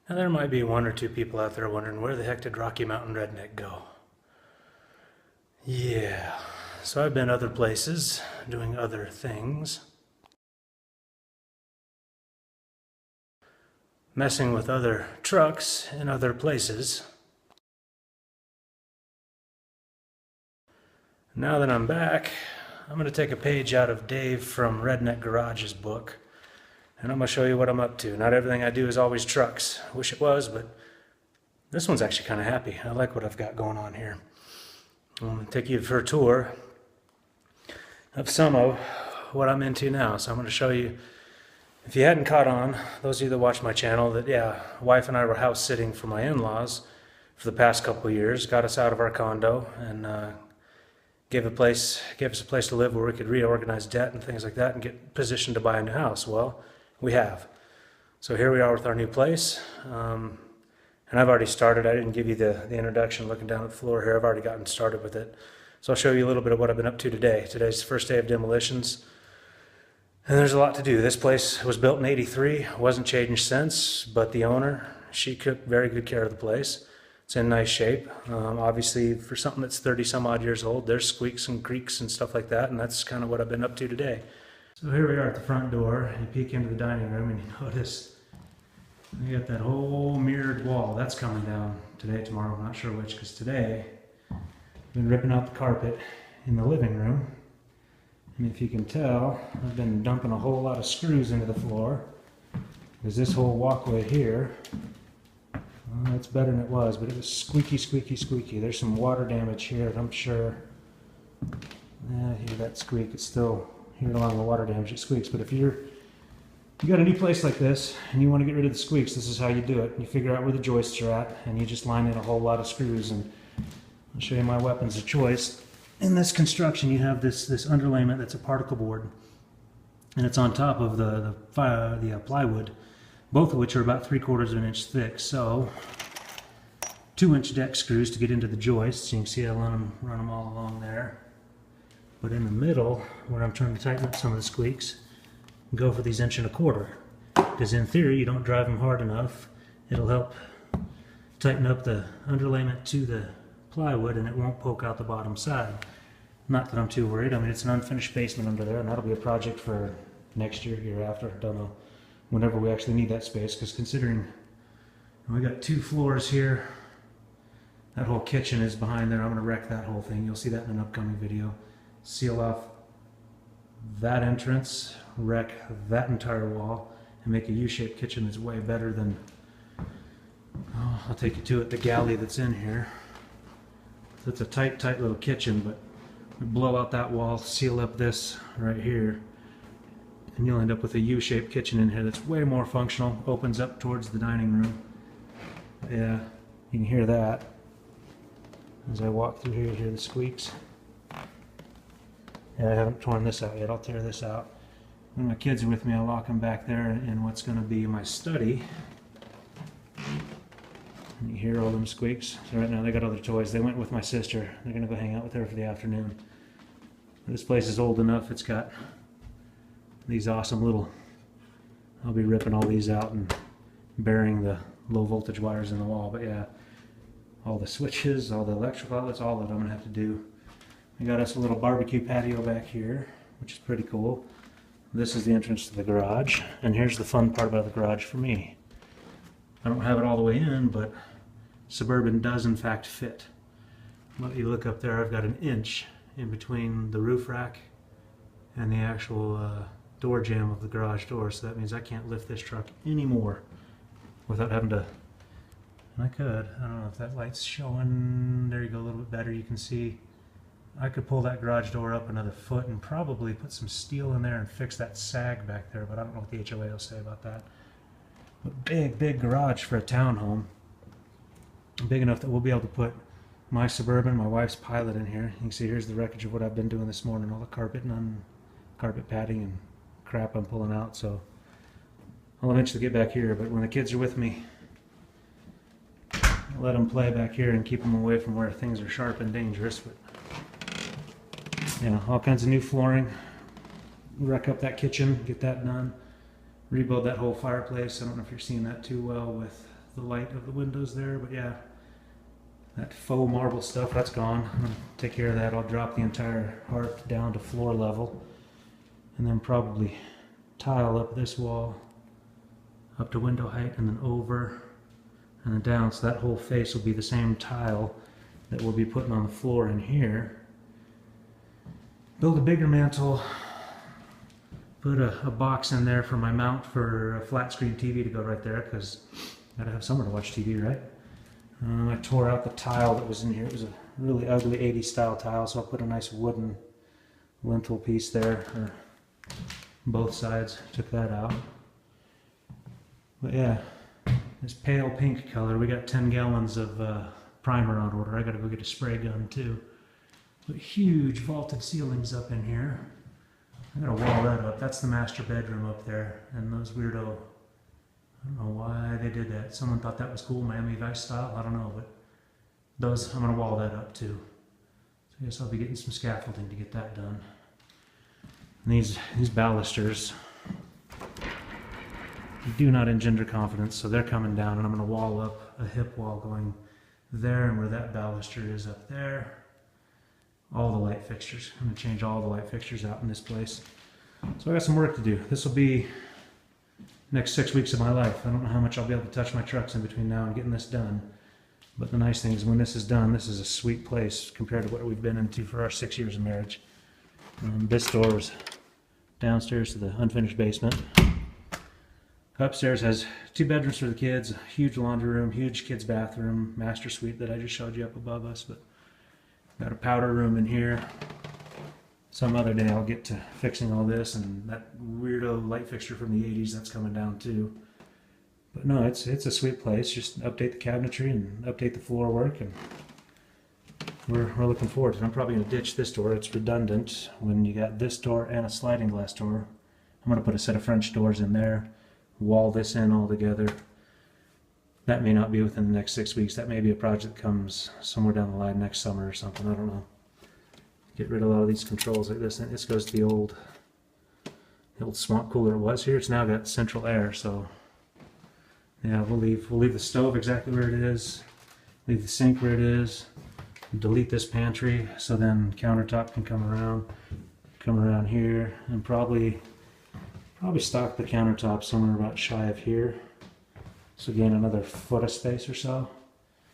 Now there might be one or two people out there wondering, where the heck did Rocky Mountain Redneck go? Yeah, so I've been other places, doing other things, messing with other trucks in other places. Now that I'm back, I'm going to take a page out of Dave from Redneck Garage's book, and I'm going to show you what I'm up to. Not everything I do is always trucks. I wish it was, but this one's actually kind of happy. I like what I've got going on here. I'm going to take you for a tour of some of what I'm into now. So I'm going to show you, if you hadn't caught on, those of you that watch my channel, that yeah, wife and I were house sitting for my in-laws for the past couple of years, got us out of our condo, and gave us a place to live where we could reorganize debt and things like that and get positioned to buy a new house. Well, we have. So here we are with our new place. And I've already started. I didn't give you the introduction looking down at the floor here. I've already gotten started with it. So I'll show you a little bit of what I've been up to today. Today's the first day of demolitions. And there's a lot to do. This place was built in '83. Wasn't changed since, but the owner, she took very good care of the place. It's in nice shape. Obviously, for something that's 30 some odd years old, there's squeaks and creaks and stuff like that, and that's kind of what I've been up to today. So here we are at the front door. You peek into the dining room and you notice you got that whole mirrored wall. That's coming down today, tomorrow. I'm not sure which, because today I've been ripping out the carpet in the living room. And if you can tell, I've been dumping a whole lot of screws into the floor. Because this whole walkway here, well, it's better than it was, but it was squeaky, squeaky, squeaky. There's some water damage here, I'm sure. Yeah, hear that squeak. It's still here along the water damage. It squeaks. But if you got a new place like this and you want to get rid of the squeaks, this is how you do it. You figure out where the joists are at, and you just line in a whole lot of screws. And I'll show you my weapons of choice. In this construction, you have this underlayment that's a particle board, and it's on top of the plywood, both of which are about 3/4 of an inch thick. So 2-inch deck screws to get into the joists. You can see I run them all along there. But in the middle, where I'm trying to tighten up some of the squeaks, go for these 1.25 inches. Because in theory, you don't drive them hard enough, it'll help tighten up the underlayment to the plywood, and it won't poke out the bottom side. Not that I'm too worried. I mean, it's an unfinished basement under there, and that'll be a project for next year, year after. I don't know, whenever we actually need that space, because considering we got 2 floors here, that whole kitchen is behind there. I'm going to wreck that whole thing. You'll see that in an upcoming video. Seal off that entrance, wreck that entire wall, and make a U-shaped kitchen that's way better than, oh, I'll take you to it, the galley that's in here. So it's a tight little kitchen, but we blow out that wall, seal up this right here, and you'll end up with a U-shaped kitchen in here that's way more functional, opens up towards the dining room. Yeah, you can hear that. As I walk through here, you hear the squeaks. Yeah, I haven't torn this out yet. I'll tear this out. When my kids are with me, I'll lock them back there in what's going to be my study. And you hear all them squeaks. So right now they got other toys. They went with my sister. They're going to go hang out with her for the afternoon. This place is old enough. It's got these awesome little... I'll be ripping all these out and burying the low voltage wires in the wall. But yeah, all the switches, all the electrical outlets, all that I'm going to have to do. We got us a little barbecue patio back here, which is pretty cool. This is the entrance to the garage, and here's the fun part about the garage for me. I don't have it all the way in, but Suburban does in fact fit. But you look up there, I've got 1 inch in between the roof rack and the actual door jamb of the garage door, so that means I can't lift this truck anymore without having to, and I could, I don't know if that light's showing, there you go, a little bit better, you can see. I could pull that garage door up another foot and probably put some steel in there and fix that sag back there, but I don't know what the HOA will say about that. But big garage for a townhome. Big enough that we'll be able to put my Suburban, my wife's Pilot in here. You can see here's the wreckage of what I've been doing this morning, all the carpet and carpet padding and crap I'm pulling out, so I'll eventually get back here, but when the kids are with me, I'll let them play back here and keep them away from where things are sharp and dangerous. But you know, all kinds of new flooring, wreck up that kitchen, get that done, rebuild that whole fireplace. I don't know if you're seeing that too well with the light of the windows there, but yeah, that faux marble stuff, that's gone. I'm gonna take care of that. I'll drop the entire hearth down to floor level, and then probably tile up this wall up to window height, and then over and then down, so that whole face will be the same tile that we'll be putting on the floor in here. Build a bigger mantle, put a box in there for my mount for a flat screen TV to go right there, because I gotta have somewhere to watch TV, right? I tore out the tile that was in here. It was a really ugly 80s style tile, so I'll put a nice wooden lintel piece there, or both sides. Took that out. But yeah, this pale pink color, we got 10 gallons of primer on order. I gotta go get a spray gun too. But huge vaulted ceilings up in here. I gotta wall that up. That's the master bedroom up there, and those weirdo, I don't know why they did that. Someone thought that was cool, Miami Vice style, I don't know, but those, I'm gonna wall that up too. So I guess I'll be getting some scaffolding to get that done. And these balusters do not engender confidence, so they're coming down, and I'm gonna wall up a hip wall going there, and where that baluster is up there. All the light fixtures. I'm gonna change all the light fixtures out in this place. So I got some work to do. This will be next 6 weeks of my life. I don't know how much I'll be able to touch my trucks in between now and getting this done. But the nice thing is, when this is done, this is a sweet place compared to what we've been into for our 6 years of marriage. This door is downstairs to the unfinished basement. Upstairs has 2 bedrooms for the kids, a huge laundry room, huge kids bathroom, master suite that I just showed you up above us. But got a powder room in here. Some other day I'll get to fixing all this, and that weirdo light fixture from the 80s, that's coming down too. But no, it's a sweet place. Just update the cabinetry and update the floor work, and we're looking forward to it. I'm probably going to ditch this door. It's redundant when you got this door and a sliding glass door. I'm going to put a set of French doors in there, wall this in all together. That may not be within the next 6 weeks. That may be a project that comes somewhere down the line next summer or something. I don't know. Get rid of a lot of these controls like this. And this goes to the old swamp cooler it was here. It's now got central air, so yeah, we'll leave the stove exactly where it is. Leave the sink where it is. Delete this pantry, so then countertop can come around here, and probably stock the countertop somewhere about shy of here. So gain another foot of space or so,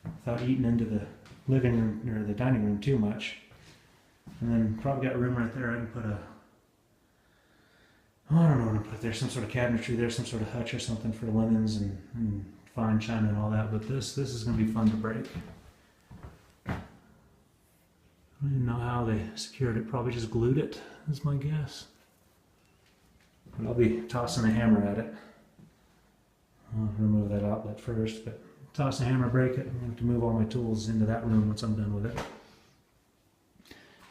without eating into the living room or the dining room too much. And then probably got room right there. I can put I don't know what to put there, some sort of cabinetry there, some sort of hutch or something for linens and fine china and all that. But this is going to be fun to break. I don't even know how they secured it. Probably just glued it, is my guess. But I'll be tossing a hammer at it. I'll remove that outlet first, but toss a hammer, break it. I'm going to move all my tools into that room once I'm done with it.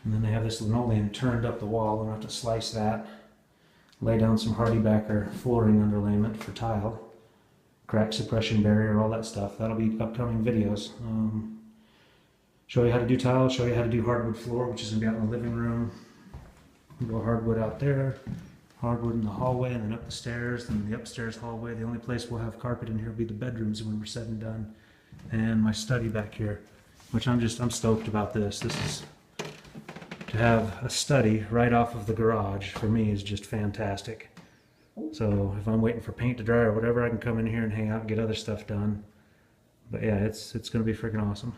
And then they have this linoleum turned up the wall. I'm going to have to slice that, lay down some Hardybacker flooring underlayment for tile, crack suppression barrier, all that stuff. That'll be upcoming videos. Show you how to do tile, show you how to do hardwood floor, which is going to be out in the living room. Go hardwood out there, hardwood in the hallway, and then up the stairs, then the upstairs hallway. The only place we'll have carpet in here will be the bedrooms when we're said and done. And my study back here, which I'm stoked about this. This is, to have a study right off of the garage, for me, is just fantastic. So if I'm waiting for paint to dry or whatever, I can come in here and hang out and get other stuff done. But yeah, it's going to be freaking awesome.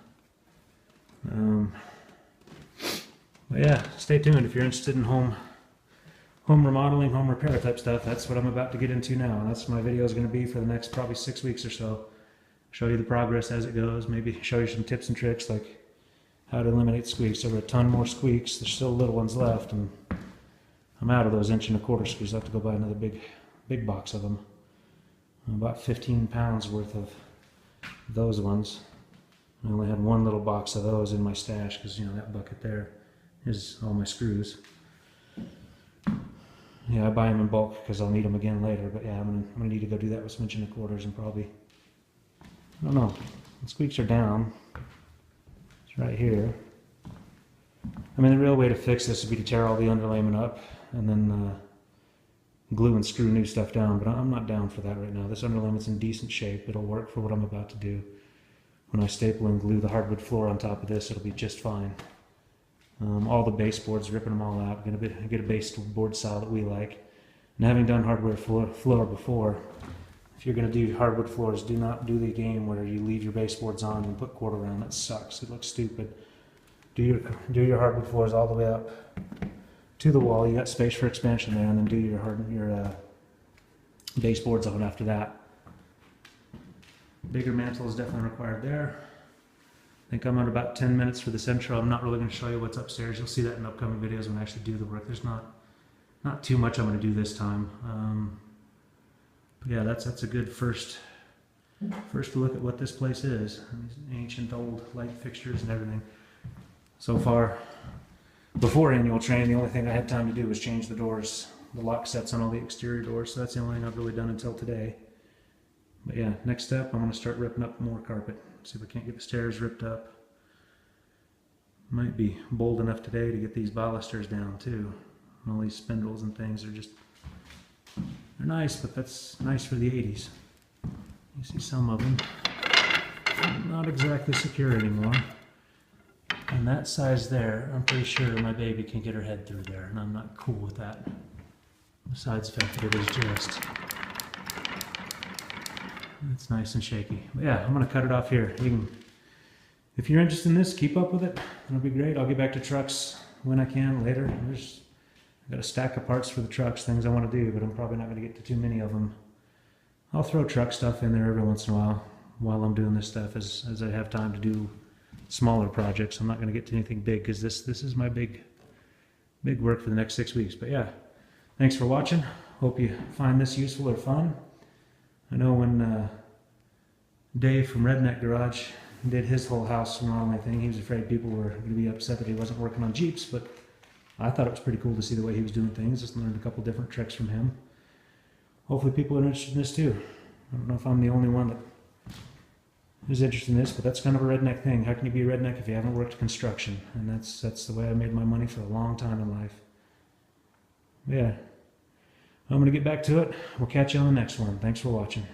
But yeah, stay tuned if you're interested in home remodeling, home repair type stuff. That's what I'm about to get into now. And that's what my video is going to be for the next probably 6 weeks or so. Show you the progress as it goes. Maybe show you some tips and tricks like how to eliminate squeaks. There were a ton more squeaks. There's still little ones left, and I'm out of those 1¼ screws. I have to go buy another big box of them. About 15 pounds worth of those ones. I only had one little box of those in my stash because, you know, that bucket there is all my screws. Yeah, I buy them in bulk because I'll need them again later. But yeah, I'm gonna need to go do that with some 1¼ and probably, I don't know. The squeaks are down. It's right here. I mean, the real way to fix this would be to tear all the underlayment up and then glue and screw new stuff down, but I'm not down for that right now. This underlayment's in decent shape. It'll work for what I'm about to do. When I staple and glue the hardwood floor on top of this, it'll be just fine. All the baseboards, ripping them all out. Gonna get a baseboard style that we like. And having done hardwood floor before, if you're gonna do hardwood floors, do not do the game where you leave your baseboards on and put cord around. That sucks. It looks stupid. Do your hardwood floors all the way up to the wall. You got space for expansion there, and then do your baseboards on after that. Bigger mantle is definitely required there. I think I'm at about 10 minutes for the central. I'm not really going to show you what's upstairs. You'll see that in upcoming videos when I actually do the work. There's not too much I'm going to do this time. But yeah, that's a good first look at what this place is. These ancient old light fixtures and everything. So far, before annual training, the only thing I had time to do was change the doors, the lock sets on all the exterior doors. So that's the only thing I've really done until today. But yeah, next step, I'm going to start ripping up more carpet. See if I can't get the stairs ripped up. Might be bold enough today to get these balusters down too. All these spindles and things are just, they're nice, but that's nice for the 80s. You see some of them, not exactly secure anymore. And that size there, I'm pretty sure my baby can get her head through there, and I'm not cool with that. Besides the fact that it is just, it's nice and shaky. But yeah, I'm gonna cut it off here. If you're interested in this, keep up with it. It'll be great. I'll get back to trucks when I can later. I've got a stack of parts for the trucks, things I want to do, but I'm probably not going to get to too many of them. I'll throw truck stuff in there every once in a while I'm doing this stuff as I have time to do smaller projects. I'm not going to get to anything big because this is my big work for the next 6 weeks. But yeah, thanks for watching. Hope you find this useful or fun. I know when Dave from Redneck Garage did his whole house remodeling thing, he was afraid people were going to be upset that he wasn't working on Jeeps, but I thought it was pretty cool to see the way he was doing things. Just learned a couple different tricks from him. Hopefully people are interested in this too. I don't know if I'm the only one that is interested in this, but that's kind of a redneck thing. How can you be a redneck if you haven't worked construction? And that's the way I made my money for a long time in life. But yeah, I'm going to get back to it. We'll catch you on the next one. Thanks for watching.